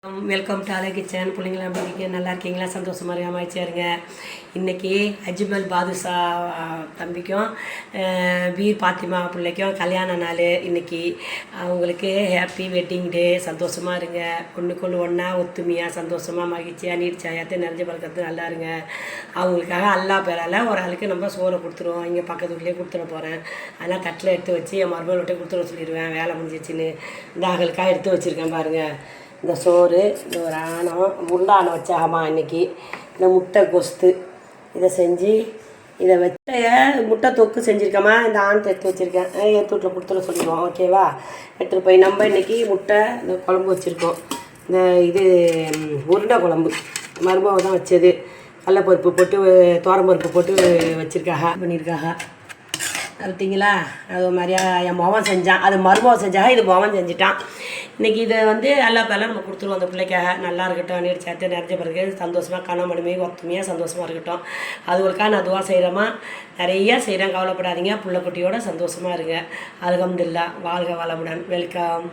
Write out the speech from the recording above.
Welcome to அலை kitchen. பிள்ளைங்களா எப்படி இருக்கீங்க? நல்லா இருக்கீங்களா? சந்தோஷமாக இருக்க மகிழ்ச்சியாருங்க. இன்றைக்கி அஜ்மல் பாதுஷா தம்பிக்கும் வீர் பாத்திமா பிள்ளைக்கும் கல்யாண நாள். இன்றைக்கி அவங்களுக்கு ஹாப்பி வெட்டிங் டே. சந்தோஷமாக இருங்க. ஒன்றுக்குள்ள ஒன்றா ஒத்துமையாக சந்தோஷமாக மகிழ்ச்சியாக நீர் சாயத்தை நிறைஞ்ச பழக்கத்து நல்லா இருங்க. அவங்களுக்காக அல்லா பேரால் ஒரு ஆளுக்கு நம்ம சோறை கொடுத்துருவோம். இங்கே பக்கத்து வீட்லேயே கொடுத்துட போகிறேன். அதெல்லாம் தட்டில் எடுத்து வச்சு என் மருமகிட்ட கொடுத்துட சொல்லிடுவேன். வேலை முடிஞ்சிச்சுன்னு இந்த அவங்களுக்காக எடுத்து வச்சுருக்கேன் பாருங்கள். இந்த சோறு, இந்த ஒரு முண்டானை வச்சாகமா இன்றைக்கி. இந்த முட்டை கொஸ்து இதை செஞ்சு இதை முட்டை தொக்கு செஞ்சுருக்கேம்மா. இந்த ஆணத்தை எடுத்து வச்சுருக்கேன். எடுத்து வீட்டில் கொடுத்துட சொல்லிடுவோம். ஓகேவா? எடுத்துகிட்டு போய் நம்ம இன்றைக்கி முட்டை இந்த குழம்பு வச்சுருக்கோம். இந்த இது உருண்டை குழம்பு மருமக தான் வச்சது. கடலைப்பருப்பு போட்டு தோரம்பருப்பு போட்டு வச்சுருக்காக பண்ணியிருக்காக. பார்த்தீங்களா? அது மாதிரியா என் மகன் செஞ்சான். அது மருமகன் செஞ்சாக, இது மகன் செஞ்சுட்டான். இன்றைக்கி இதை எல்லா பேரெல்லாம் நம்ம கொடுத்துருவோம். அந்த பிள்ளைக்காக நல்லா இருக்கட்டும். நீர் சேர்த்து நிறைஞ்ச பிறகு சந்தோஷமாக கணமனுமே ஒத்துமையாக சந்தோஷமாக இருக்கட்டும். அதுகளுக்காக நான் துவா செய்கிறேம்மா. நிறையா செய்கிறேன். கவலைப்படாதீங்க. புள்ள குட்டியோட சந்தோஷமாக இருங்க. அல்ஹம்துலில்லாஹ். வாழ்க வளமுடன். வெல்கம்.